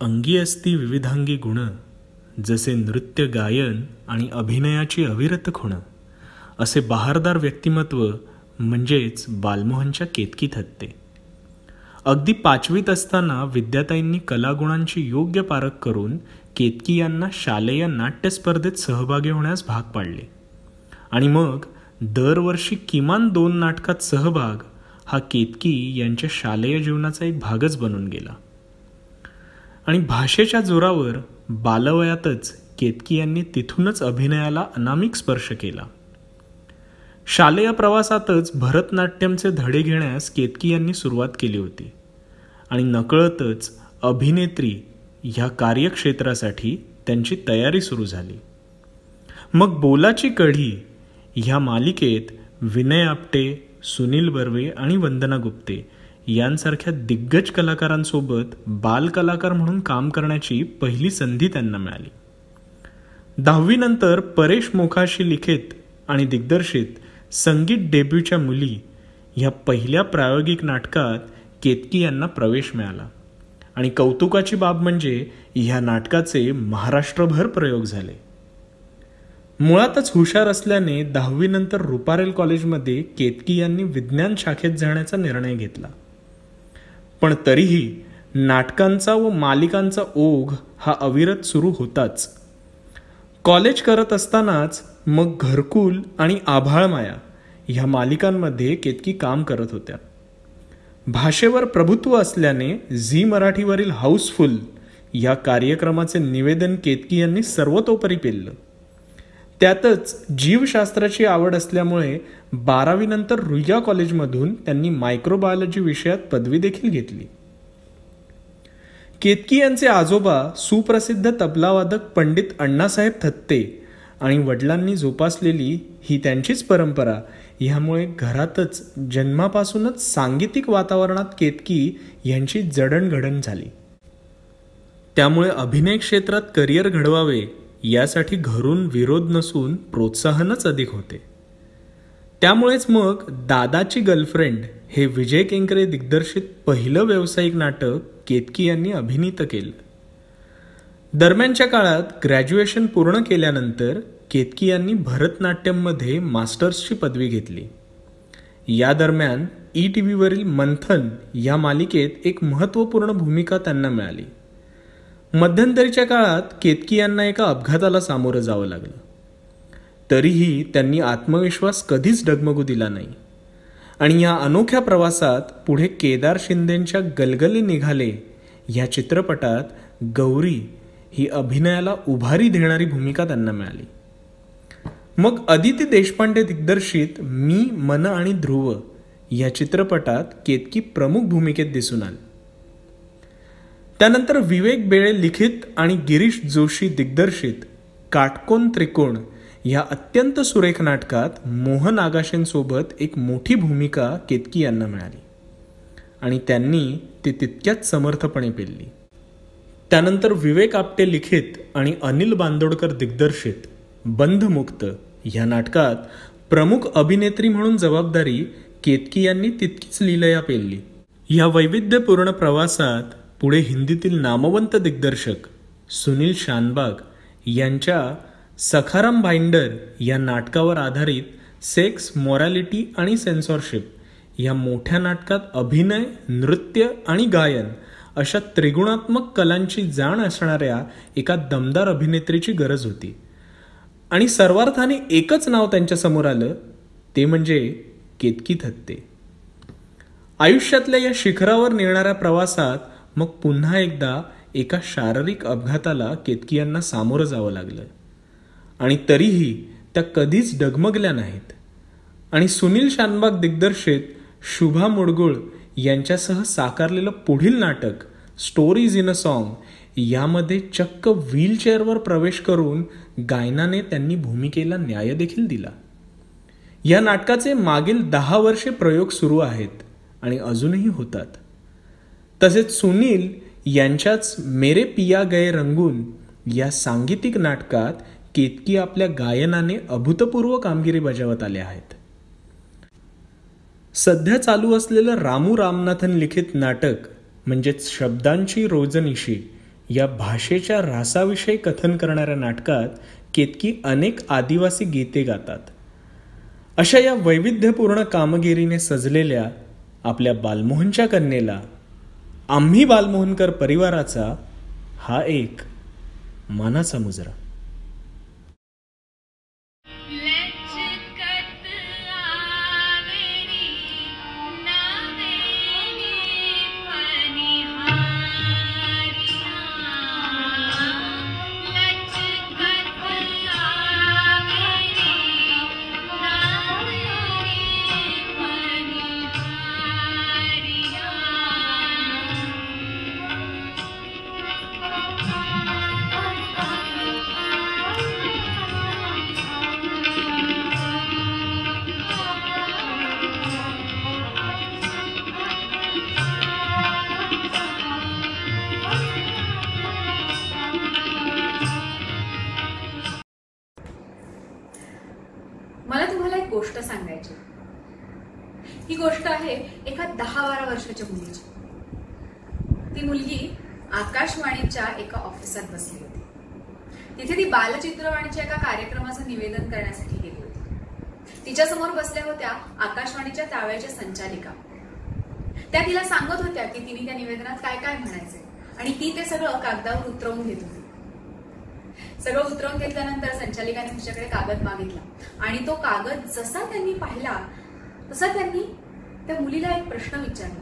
अंगी असती विविधांगी गुण, जसे नृत्य गायन आणि अभिनयाची अविरत खुण, असे बहारदार व्यक्तिमत्व म्हणजेच बालमोहनच्या केतकी थत्ते. अगदी 5वीत असताना विद्याताईंनी कलागुणांची योग्य पारख करून केतकी यांना शालेय नाट्य स्पर्धेत सहभागी होण्यास भाग पाडले आणि मग दरवर्षी किमान 2 नाटकात सहभाग हा केतकी यांच्या शालेय जीवनाचा एक भागच बनून गेला. आणि भाषेच्या जोरावर बालवयातच केतकी यांनी तिथूनच अभिनयाला अनामिक स्पर्श केला. शालेय प्रवासातच भरतनाट्यमचे धडे घेण्यास केतकी यांनी सुरुवात केली होती आणि नकळतच अभिनेत्री ह्या कार्यक्षेत्रासाठी त्यांची तयारी सुरू झाली. मग बोलाची कढी ह्या मालिकेत विनय आपटे, सुनील बर्वे आणि वंदना गुप्ते यांसारख्या दिग्गज कलाकारांसोबत बालकलाकार म्हणून काम करण्याची पहिली संधी त्यांना मिळाली. 10वी नंतर परेश मोखाशी लिखित आणि दिग्दर्शित संगीत डेब्यूच्या मुली ह्या पहिल्या प्रायोगिक नाटकात केतकी यांना प्रवेश मिळाला आणि कौतुकाची बाब म्हणजे ह्या नाटकाचे महाराष्ट्रभर प्रयोग झाले. मुळातच हुशार असल्याने 10वी नंतर रुपारेल कॉलेजमध्ये केतकी यांनी विज्ञान शाखेत जाण्याचा निर्णय घेतला. पण तरीही नाटकांचा व मालिकांचा ओघ हा अविरत सुरू होताच. कॉलेज करत असतानाच मग घरकुल आणि आभाळमाया ह्या मालिकांमध्ये केतकी काम करत होत्या. भाषेवर प्रभुत्व असल्याने झी मराठीवरील हाऊसफुल या कार्यक्रमाचे निवेदन केतकी यांनी सर्वतोपरी पेललं. त्यातच जीवशास्त्राची आवड असल्यामुळे 12वी नंतर रुईया कॉलेजमधून त्यांनी मायक्रोबायोलॉजी विषयात पदवी देखील घेतली. केतकी यांचे आजोबा सुप्रसिद्ध तबलावादक पंडित अण्णासाहेब थत्ते आणि वडिलांनी जोपासलेली ही त्यांचीच परंपरा ह्यामुळे घरातच जन्मापासूनच सांगीतिक वातावरणात केतकी यांची जडणघडण झाली. त्यामुळे अभिनय क्षेत्रात करिअर घडवावे यासाठी घरून विरोध नसून प्रोत्साहनच अधिक होते. त्यामुळेच मग दादाची गर्लफ्रेंड हे विजय केंकरे दिग्दर्शित पहिलं व्यावसायिक नाटक केतकी यांनी अभिनीत केलं. दरम्यानच्या काळात ग्रॅज्युएशन पूर्ण केल्यानंतर केतकी यांनी भरतनाट्यममध्ये मास्टर्सची पदवी घेतली. या दरम्यान ETVवरील मंथन या मालिकेत एक महत्त्वपूर्ण भूमिका त्यांना मिळाली. मध्यंतरीच्या काळात केतकी यांना एका अपघाताला सामोरं जावं लागलं. तरीही त्यांनी आत्मविश्वास कधीच डगमगू दिला नाही आणि या अनोख्या प्रवासात पुढे केदार शिंदेंच्या गलगले निघाले ह्या चित्रपटात गौरी ही अभिनयाला उभारी देणारी भूमिका त्यांना मिळाली. मग अदिती देशपांडे दिग्दर्शित मी, मन आणि ध्रुव या चित्रपटात केतकी प्रमुख भूमिकेत दिसून आली. त्यानंतर विवेक बेळे लिखित आणि गिरीश जोशी दिग्दर्शित काटकोन त्रिकोण या अत्यंत सुरेख नाटकात मोहन आगाशेंसोबत एक मोठी भूमिका केतकी यांना मिळाली आणि त्यांनी ती तितक्याच समर्थपणे पेलली. त्यानंतर विवेक आपटे लिखित आणि अनिल बांदोडकर दिग्दर्शित बंधमुक्त ह्या नाटकात प्रमुख अभिनेत्री म्हणून जबाबदारी केतकी यांनी तितकीच लीलया पेलली. या वैविध्यपूर्ण प्रवासात पुढे हिंदीतील नामवंत दिग्दर्शक सुनील शानबाग यांच्या सखाराम बाइंडर या नाटकावर आधारित सेक्स, मॉरॅलिटी आणि सेन्सॉरशिप या मोठ्या नाटकात अभिनय, नृत्य आणि गायन अशा त्रिगुणात्मक कलांची जाण असणाऱ्या एका दमदार अभिनेत्रीची गरज होती आणि सर्वार्थाने एकच नाव त्यांच्यासमोर आलं, ते म्हणजे केतकी थत्ते. आयुष्यातल्या या शिखरावर नेणाऱ्या प्रवासात मग पुन्हा एकदा एका शारीरिक अपघाताला केतकी यांना सामोरं जावं लागलं आणि तरीही त्या कधीच डगमगल्या नाहीत आणि सुनील शानबाग दिग्दर्शित शुभा मुडगुळ यांच्यासह साकारलेलं पुढील नाटक स्टोरीज इन अ सॉन्ग यामध्ये चक्क व्हीलचेअरवर प्रवेश करून गायनाने त्यांनी भूमिकेला न्याय देखील दिला. या नाटकाचे मागील 10 वर्षे प्रयोग सुरू आहेत आणि अजूनही होतात. तसेच सुनील यांच्याच मेरे पिया गए रंगून या सांगीतिक नाटकात केतकी आपल्या गायनाने अभूतपूर्व कामगिरी बजावत आल्या आहेत. सध्या चालू असलेलं रामू रामनाथन लिखित नाटक म्हणजेच शब्दांची रोजनिशी या भाषेच्या रासाविषयी कथन करणाऱ्या नाटकात केतकी अनेक आदिवासी गीते गातात. अशा या वैविध्यपूर्ण कामगिरीने सजलेल्या आपल्या बालमोहनच्या कन्येला आम्ही बालमोहनकर परिवाराचा हा एक मानाचा मुजरा. मला तुम्हाला एक गोष्ट सांगायची. ही गोष्ट आहे एका 10-12 वर्षाच्या मुलीची. ती मुलगी आकाशवाणीच्या एका ऑफिसात बसली होती. तिथे ती बालचित्रवाणीच्या एका कार्यक्रमाचं निवेदन करण्यासाठी गेली होती. तिच्या समोर बसल्या होत्या आकाशवाणीच्या त्यावेळच्या संचालिका. त्या तिला सांगत होत्या की तिने त्या निवेदनात काय काय म्हणायचे आणि ती ते सगळं कागदावर उतरवून घेत होती. सगळं उतरवून घेतल्यानंतर संचालिकाने तिच्याकडे कागद मागितला आणि तो कागद जसा त्यांनी पाहिला तसा त्यांनी त्या मुलीला एक प्रश्न विचारला.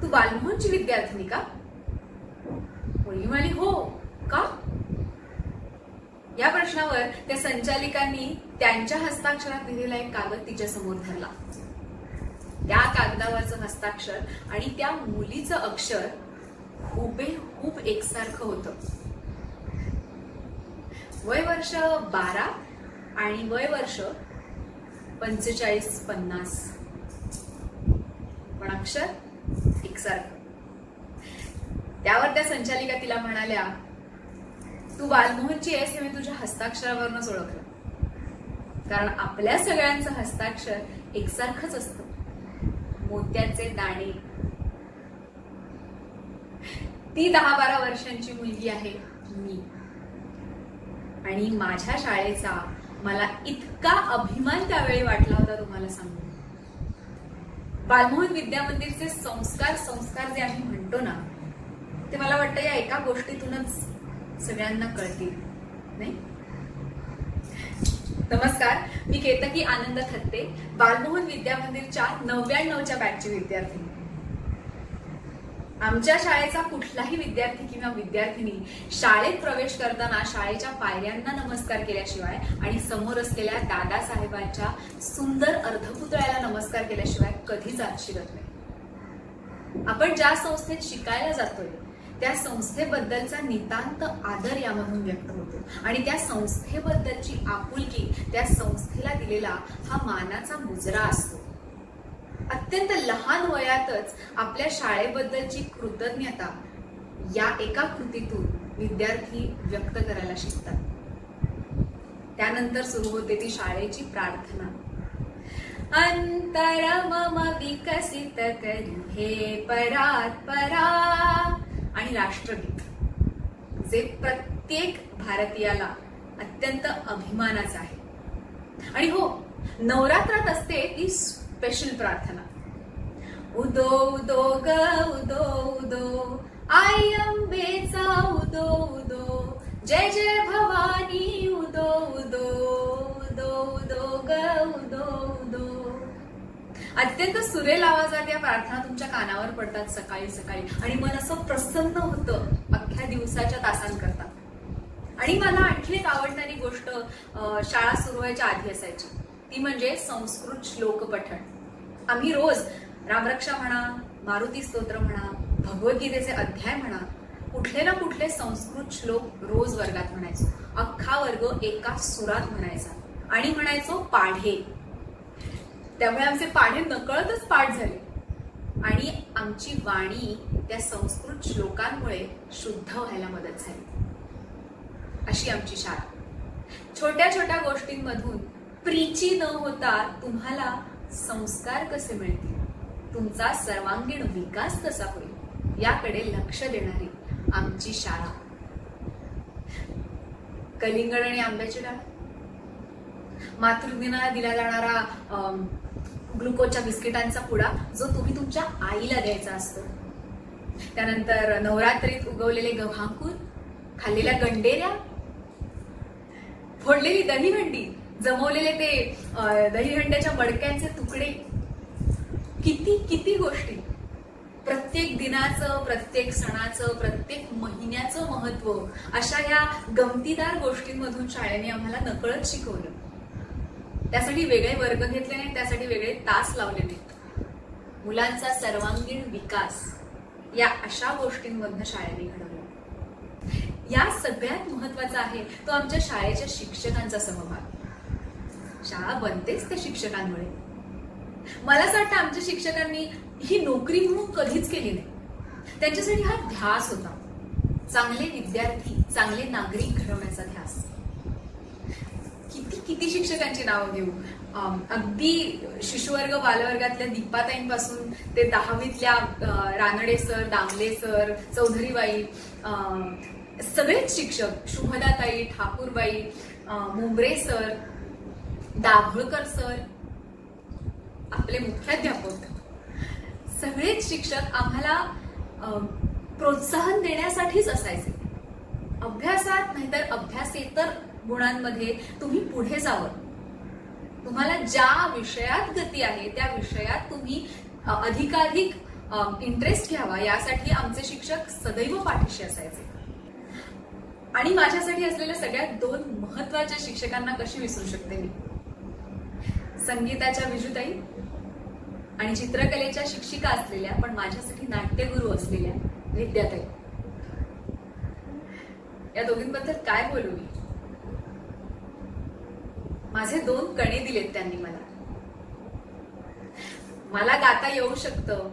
तू बालमोहनची विद्यार्थिनी का? मुलगी म्हणाली हो. का? या प्रश्नावर त्या संचालिकांनी त्यांच्या हस्ताक्षरात लिहिलेला एक कागद तिच्या समोर धरला. त्या कागदावरचं हस्ताक्षर आणि त्या मुलीचं अक्षर हुबेहूब एकसारखं होतं. वय वर्ष 12 आणि वय वर्ष 45-50, पण अक्षर एकसारखं. त्यावर त्या संचालिका तिला म्हणाल्या, तू बालमोहनची आहेस हे मी तुझ्या हस्ताक्षरावरूनच ओळखलं, कारण आपल्या सगळ्यांचं हस्ताक्षर एकसारखंच असतं. मोत्याचे दाणे. ती 10-12 वर्षांची मुलगी आहे मी, आणि माझ्या शाळेचा मला इतका अभिमान त्यावेळी वाटला होता तुम्हाला सांगू. बालमोहन विद्या मंदिरचे संस्कार जे आम्ही म्हणतो ना, ते मला वाटतं या एका गोष्टीतूनच सगळ्यांना कळतील, नाही? नमस्कार, मी केतकी आनंद थत्ते, बालमोहन विद्या मंदिरच्या 99च्या बॅचची विद्यार्थिनी. आमच्या शाळेचा कुठलाही विद्यार्थी किंवा विद्यार्थिनी शाळेत प्रवेश करताना शाळेच्या पायऱ्यांना नमस्कार केल्याशिवाय आणि समोर असलेल्या दादासाहेबांच्या सुंदर अर्धपुतळ्याला नमस्कार केल्याशिवाय कधीच आत शिरत नाही. आपण ज्या संस्थेत शिकायला जातोय त्या संस्थेबद्दलचा नितांत आदर यामधून व्यक्त होतो आणि त्या संस्थेबद्दलची आपुलकी, त्या संस्थेला दिलेला हा मानाचा मुजरा असतो. अत्यंत लहान वयातच आपल्या शाळेबद्दलची कृतज्ञता या एका कृतीतून विद्यार्थी व्यक्त करायला शिकतात. त्यानंतर सुरू होते ती शाळेची प्रार्थना. अंतर मम विकसित करी हे परात परा, आणि राष्ट्रगीत, जे प्रत्येक भारतीयाला अत्यंत अभिमानाचं आहे. आणि हो, नवरात्रात असते ती स्पेशल प्रार्थना. उदो उदो ग उदो उदो, आई अंबेचा उदो उदो, जय जय भवानी उदो उदो, उदो उदो ग उदो उदो. अत्यंत सुरेल आवाजात या प्रार्थना तुमच्या कानावर पडतात सकाळी सकाळी आणि मन असं प्रसन्न होतं अख्ख्या दिवसाच्या तासांकरता. आणि मला आणखी एक आवडणारी गोष्ट शाळा सुरू व्हायच्या आधी असायची, ती म्हणजे संस्कृत श्लोक पठण. आम्ही रोज रामरक्षा म्हणा, मारुती स्तोत्र म्हणा, भगवद्गीतेचे अध्याय म्हणा, कुठले ना कुठले संस्कृत श्लोक रोज वर्गात म्हणायचो. अख्खा वर्ग एका सुरात म्हणायचा आणि म्हणायचो पाढे. त्यामुळे आमचे पाढे नकळतच पाठ झाले आणि आमची वाणी त्या संस्कृत श्लोकांमुळे शुद्ध व्हायला मदत झाली. अशी आमची शाळा. छोट्या छोट्या गोष्टींमधून प्रीची न होता तुम्हाला संस्कार कसे मिळतील, तुमचा सर्वांगीण विकास कसा होईल याकडे लक्ष देणारी आमची शाळा. कलिंगड आणि आंब्याची डाळ, मातृदिनाला दिला जाणारा ग्लुकोजच्या बिस्किटांचा पुडा जो तुम्ही तुमच्या आईला द्यायचा असतो, त्यानंतर नवरात्रीत उगवलेले गव्हांकूर, खाल्लेल्या गंडेऱ्या, फोडलेली दहीहंडी, जमवलेले ते दहीहंड्याच्या मडक्यांचे तुकडे, किती किती गोष्टी. प्रत्येक दिनाचं, प्रत्येक सणाचं, प्रत्येक महिन्याचं महत्व अशा या गमतीदार गोष्टींमधून शाळेने आम्हाला नकळत शिकवलं. त्यासाठी वेगळे वर्ग घेतले नाहीत, त्यासाठी वेगळे तास लावले नाहीत. मुलांचा सर्वांगीण विकास या अशा गोष्टींमधून शाळेने घडवलं. या सगळ्यात महत्वाचा आहे तो आमच्या शाळेच्या शिक्षकांचा सहभाग. शाळा बनतेच त्या शिक्षकांमुळे. मला असं वाटतं आमच्या शिक्षकांनी ही नोकरी म्हणून कधीच केली नाही. त्यांच्यासाठी हा ध्यास होता, चांगले विद्यार्थी, चांगले नागरिक घडवण्याचा ध्यास. किती किती शिक्षकांची नावं घेऊ. अगदी शिशुवर्ग बालवर्गातल्या दीपाताईंपासून ते 10वीतल्या रानडे सर, दामले सर, चौधरीबाई, सगळेच शिक्षक, शुभदाताई, ठाकूरबाई, मुंबरे सर, दाभोळकर सर, आपले मुख्याध्यापक, सगळेच शिक्षक आम्हाला प्रोत्साहन देण्यासाठीच असायचे. अभ्यासात नाहीतर अभ्यासेतर गुणांमध्ये तुम्ही पुढे जावं, तुम्हाला ज्या विषयात गती आहे त्या विषयात तुम्ही अधिकाधिक इंटरेस्ट घ्यावा यासाठी आमचे शिक्षक सदैव पाठीशी असायचे. आणि माझ्यासाठी असलेल्या सगळ्यात 2 महत्वाच्या शिक्षकांना कशी विसरू शकते मी. संगीताच्या विजुताई आणि चित्रकलेच्या शिक्षिका असलेल्या पण माझ्यासाठी नाट्यगुरू असलेल्या विद्याताई. या दोघींबद्दल काय बोलू मी. माझे 2 कणे दिलेत त्यांनी मला. मला गाता येऊ शकतं,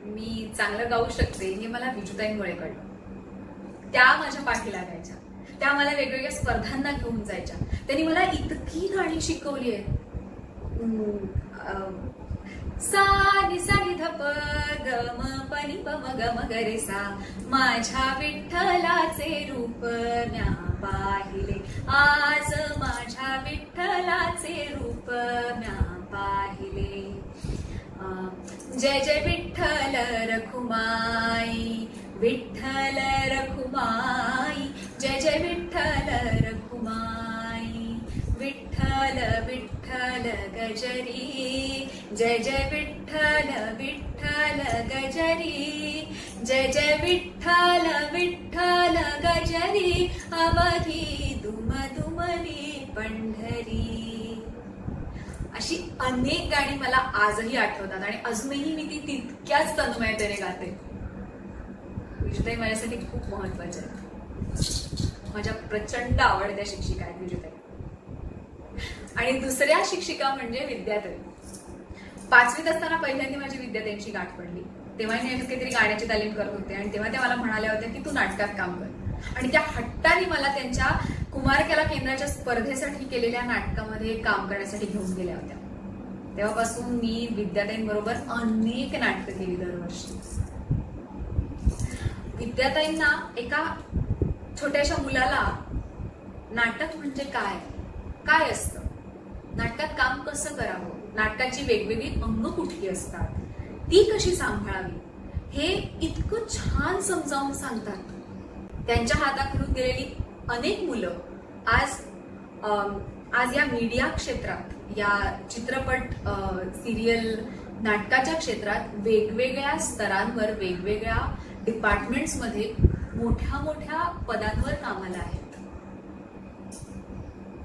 मी चांगलं गाऊ शकते हे मला विजुताईंमुळे कळलं. त्या माझ्या पाठी लागायच्या, त्या मला वेगवेगळ्या स्पर्धांना घेऊन जायच्या. त्यांनी मला इतकी गाणी शिकवली आहेत. सा नि सा नि ध प ग म प नि प म ग म ग रे सा, माझ्या विठ्ठलाचे रूप म्या पाहिले, आज माझ्या विठ्ठलाचे रूप म्या पाहिले. जय जय विठ्ठल रखुमाई, विठ्ठल रखुमाई, जय जय विठ्ठल रखुमाई. विठ्ठल विठ्ठल गजरी, जय जय विठ्ठल विठ्ठल गजरी, जय जय विठ्ठल विठ्ठल गजरी, अवघी दुम दुमली पंढरी. अशी अनेक गाणी मला आजही आठवतात आणि अजूनही मी ती तितक्याच तन्मयतेने गाते. विजुताई माझ्यासाठी खूप महत्वाच्या आहेत. माझ्या प्रचंड आवडत्या शिक्षिका आहेत विजुताई. आणि दुसऱ्या शिक्षिका म्हणजे विद्याताई. 5वीत असताना पहिल्यांदा माझी विद्याताईंची गाठ पडली. तेव्हा मी काहीतरी गाण्याची तालीम करत होते आणि तेव्हा त्या मला म्हणाल्या होत्या की तू नाटकात काम कर. आणि त्या हट्टाने मला त्यांच्या कुमारकला केंद्राच्या स्पर्धेसाठी केलेल्या नाटकामध्ये काम करण्यासाठी घेऊन गेल्या होत्या. तेव्हापासून मी विद्याताईंबरोबर अनेक नाटकं केली दरवर्षी. विद्याताईंना एका छोट्याशा मुलाला नाटक म्हणजे काय, काय असतं, नाटकात काम कसं करावं, नाटकाची वेगवेगळी अंग कुठली असतात, ती कशी सांभाळावी, हे इतकं छान समजावून सांगतात. त्यांच्या हाताखालून गेलेली अनेक मुलं आज या मीडिया क्षेत्रात, या चित्रपट, सिरियल, नाटकाच्या क्षेत्रात वेगवेगळ्या स्तरांवर, वेगवेगळ्या डिपार्टमेंट्समध्ये मोठ्या मोठ्या पदांवर कामाला आहेत.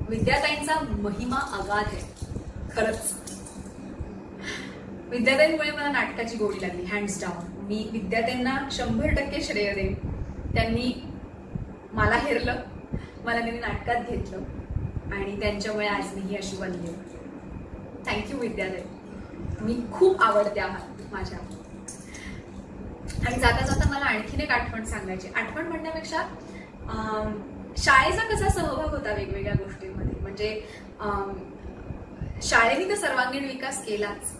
विद्याताईंचा महिमा अगाध आहे खरंच. विद्याताईंमुळे मला नाटकाची गोडी लागली, हँड्स डाऊन. मी विद्याताईंना 100% श्रेय देईन. त्यांनी मला हेरलं, मला त्यांनी नाटकात घेतलं आणि त्यांच्यामुळे आज मी ही अशी बनली. थँक्यू विद्याताई, मी खूप आवडते आहात माझ्या. आणि जाता जाता मला आणखीन एक आठवण सांगायची. आठवण म्हणण्यापेक्षा शाळेचा कसा सहभाग होता वेगवेगळ्या गोष्टींमध्ये. म्हणजे शाळेने तर सर्वांगीण विकास केलाच,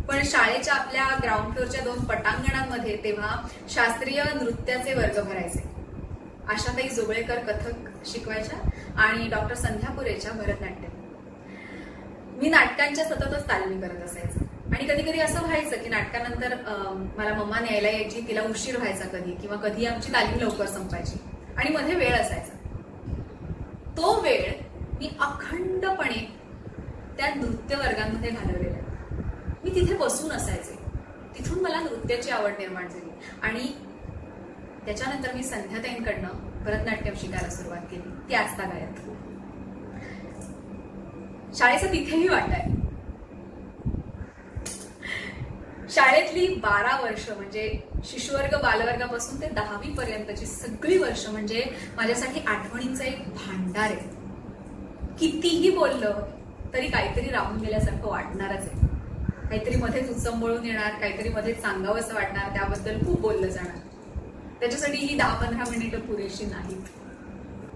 पण शाळेच्या आपल्या ग्राउंड फ्लोअरच्या 2 पटांगणांमध्ये तेव्हा शास्त्रीय नृत्याचे वर्ग भरायचे. आशाताई जोगळेकर कथक शिकवायच्या आणि डॉक्टर संध्या पुरेच्या भरतनाट्यम. मी नाटकांच्या सततच तालमी करत असायचे आणि कधी कधी असं व्हायचं की नाटकानंतर मला मम्मा न्यायला यायची, तिला उशीर व्हायचा कधी, किंवा कधी आमची तालीम लवकर संपायची आणि मध्ये वेळ असायचा. तो वेळ मी अखंडपणे त्या नृत्य वर्गांमध्ये घालवलेला. मी तिथे बसून असायचे. तिथून मला नृत्याची आवड निर्माण झाली आणि त्याच्यानंतर मी संध्याताईंकडनं भरतनाट्यम शिकायला सुरुवात केली, ती आजतागायत. शाळेचा तिथेही वाटा आहे. शाळेतली 12 वर्ष म्हणजे शिशुवर्ग बालवर्गापासून ते 10वी पर्यंतची सगळी वर्ष म्हणजे माझ्यासाठी आठवणींचं एक भांडार आहे. कितीही बोललं तरी काहीतरी राहून गेल्यासारखं वाटणारच आहे. काहीतरी मध्येच उत्संबळून येणार, काहीतरी मध्येच सांगावं असं वाटणार, त्याबद्दल खूप बोललं जाणार. त्याच्यासाठी ही 10-15 मिनिटं पुरेशी नाहीत.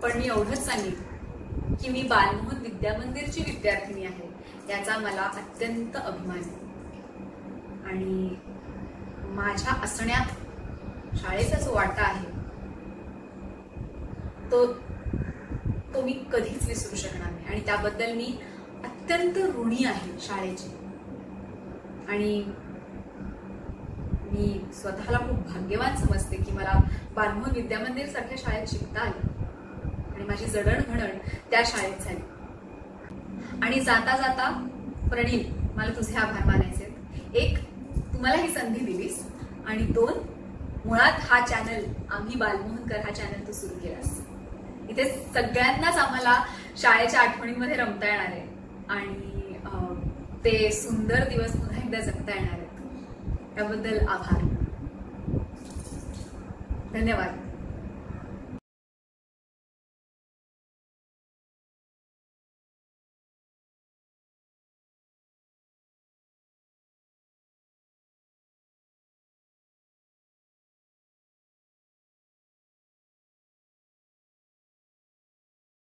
पण मी एवढंच सांगेन की मी बालमोहन विद्यामंदिरची विद्यार्थिनी आहे, याचा मला अत्यंत अभिमान आहे. आणि माझ्या असण्यात शाळेचा जो वाटा आहे तो मी कधीच विसरू शकणार नाही आणि त्याबद्दल मी अत्यंत ऋणी आहे शाळेची. आणि मी स्वतःला खूप भाग्यवान समजते की मला बालमोहन विद्यामंदिर सारख्या शाळेत शिकता आलं आणि माझी जडणघडण त्या शाळेत झाली. आणि जाता जाता प्रणील, मला तुझे आभार मानायचे. एक, तुम्हाला ही संधी दिलीस आणि 2, मुळात हा चॅनल आम्ही बालमोहनकर हा चॅनल तू सुरू केलास. इथे सगळ्यांनाच आम्हाला शाळेच्या आठवणींमध्ये रमता येणार आहे आणि ते सुंदर दिवस पुन्हा एकदा जगता येणार आहेत. त्याबद्दल आभार. धन्यवाद.